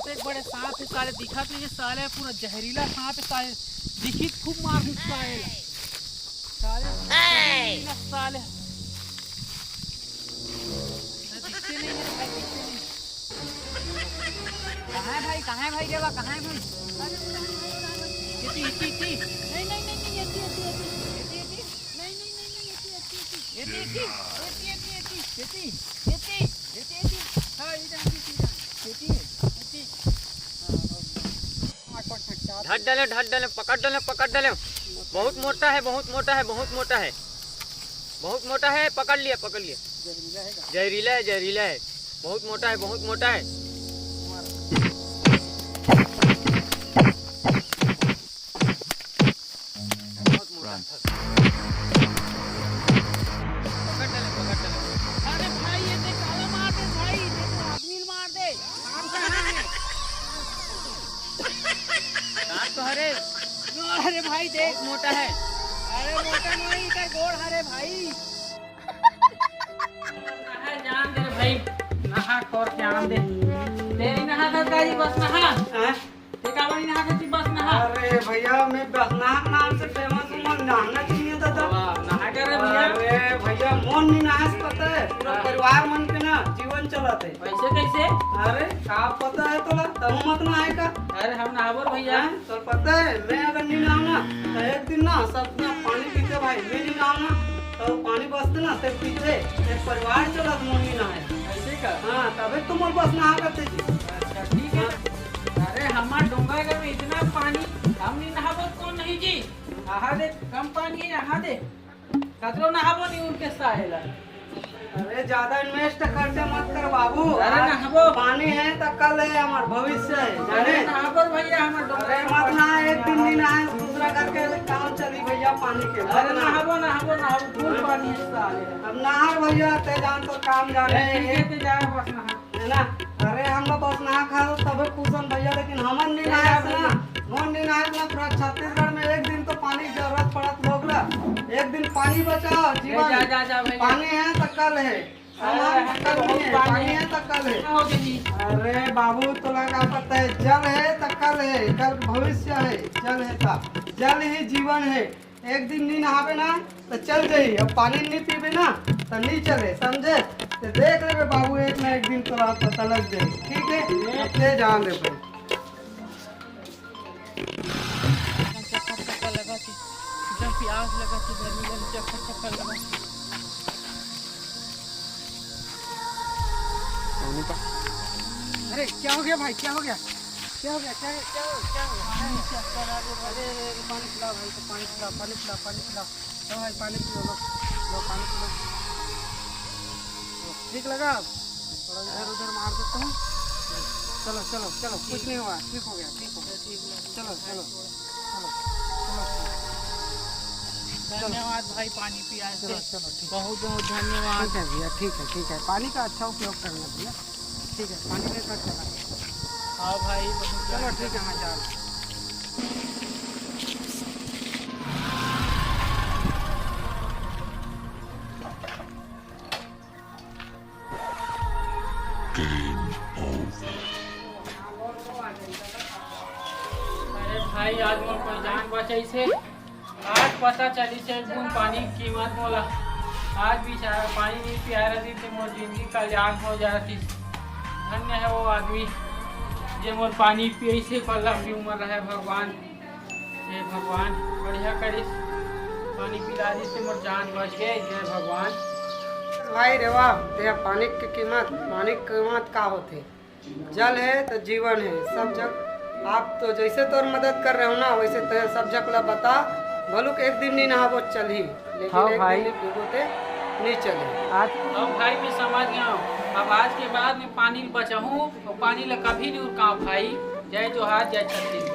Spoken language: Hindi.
बहुत एक बड़े सांप है साले, दिखत नहीं साले, पूरा जहरीला सांप है साले, दिखी खूब मार साले साले साले दिखते नहीं है भाई, दिखते नहीं। कहाँ है भाई, कहाँ है भाई, देवा कहाँ है भाई? नहीं नहीं नहीं ढट डाले पकड़ डाले। बहुत मोटा है, बहुत मोटा है, बहुत मोटा है, बहुत मोटा है। पकड़ लिया जहरीला है, बहुत मोटा है, बहुत मोटा है। पकड़ डाले। अरे भाई ये देख, काला मार दे भाई, देखो आदमी मार दे। काम कहाँ है? तो अरे भाई देख मोटा है। अरे मोटा नहीं, इधर गोड़ हरे भाई। नहा जान दे भाई, नहा खोर जान दे। तेरी नहा था जी, बस नहा। देखा बड़ी नहा था बस नहा। अरे भैया मैं बसना नाम से फेमस हूँ, मैं नहाना चाहिए था तब। नहा कर भैया। अरे भैया मन नहीं नहा से पता है, पूरा परिवार मन के ना जीवन चलाते। कैसे कैसे? अरे का पता है तोला, तब मत नहाए का। अरे हम नहावर भैया। तो पता है मैं अगर नहीं नहाऊंगा तो एक दिन ना सब ना पानी पीते भाई, मैं नहीं नहाऊंगा तो पानी बसते ना तब पीते, एक परिवार चला तो मन नहीं नहाए। ऐसे का? हाँ तबे तुम बस नहा करते जी। अच्छा ठीक है। अरे हमारे डोंगर में इतना पानी, हम नहीं नहाबो कौन नहीं जी? नहा दे, कम पानी है नहा दे, कतरो नहाबो नहीं उनके साहेला। अरे ज्यादा इन्वेस्ट खर्चा मत कर बाबू। अरे नहाबो, पानी है तो कल है, हमार भविष्य है जाने। नहाबो भैया हमारे डोंगर। अरे मत ना, एक दिन नहीं नहाए दूसरा घर के काम चली भैया पानी के। अरे नहाबो फुल पानी है साले। अब नहा भैया ते जान तो काम जाने ठीक है तो जा बस नहा, है ना। अरे हम लोग बस नहा खा लो तबे पूछन भैया, लेकिन हमन नहीं नहाए से ना, मन नहीं नहाए ना। पूरा छत्तीसगढ़ में एक दिन तो पानी की जरूरत पड़त लोग ला, एक दिन पानी बचाओ जीवन। जा भैया। पानी है तो कल है, कल नहीं है, पानी है तो कल है। अरे बाबू तोला का पता है, जल है तो कल है, कल भविष्य है। जल है तो जल ही जीवन है। एक दिन नहीं नहावे ना तो चल जाई, अब पानी नहीं पीबे ना तो नहीं चले, समझे? तो देख ले बाबू, एक ना एक दिन तोला पता लग जाए, ठीक है? अब ते जान दे भाई। प्यास लगा थी, गर्मी लगी, चक्कर लगा। अरे क्या हो गया भाई, क्या हो गया? क्या हो गया? अरे पानी पिलाओ भाई, तो पानी पिलाओ लो भाई, पानी पिलो, लो पानी पिलो। ठीक लगा? थोड़ा इधर उधर मार देता हूँ। चलो कुछ नहीं हुआ, ठीक हो गया। चलो धन्यवाद भाई पानी पिया से। चलो ठीक, बहुत बहुत धन्यवाद। ठीक है भैया, ठीक है। पानी का अच्छा उपयोग करना भैया, ठीक है? पानी लेकर चला। हाँ भाई चलो ठीक है, मैं जा रहा हूँ। अरे भाई आज मोर कोई जान बचाई से, आज पता चली से बूंद पानी की कीमत मोला। आज भी पानी नहीं पिया रही थी, मोर जिंदगी कल्याण हो जाती। धन्य है वो आदमी जे मोर पानी पिए से पर लंबी उम्र रहे। भगवान हे भगवान बढ़िया करिस, पानी पिला दी से मोर जान बच गए। जय भगवान। भाई रे वाह, तेरा पानी की कीमत का होते? जल है तो जीवन है। सब जग आप तो जैसे तोर मदद कर रहे हो ना, वैसे तो सब जग ला बता बोलू कि एक दिन नहीं नहाबो चल ही, लेकिन हाँ एक भाई। दिन डूबोते नहीं चले। आज अब भाई मैं समझ गया हूँ, अब आज के बाद मैं पानी बचाऊँ और पानी ला कभी नहीं रुकाऊँ भाई। जय जोहार, जय छत्तीसगढ़।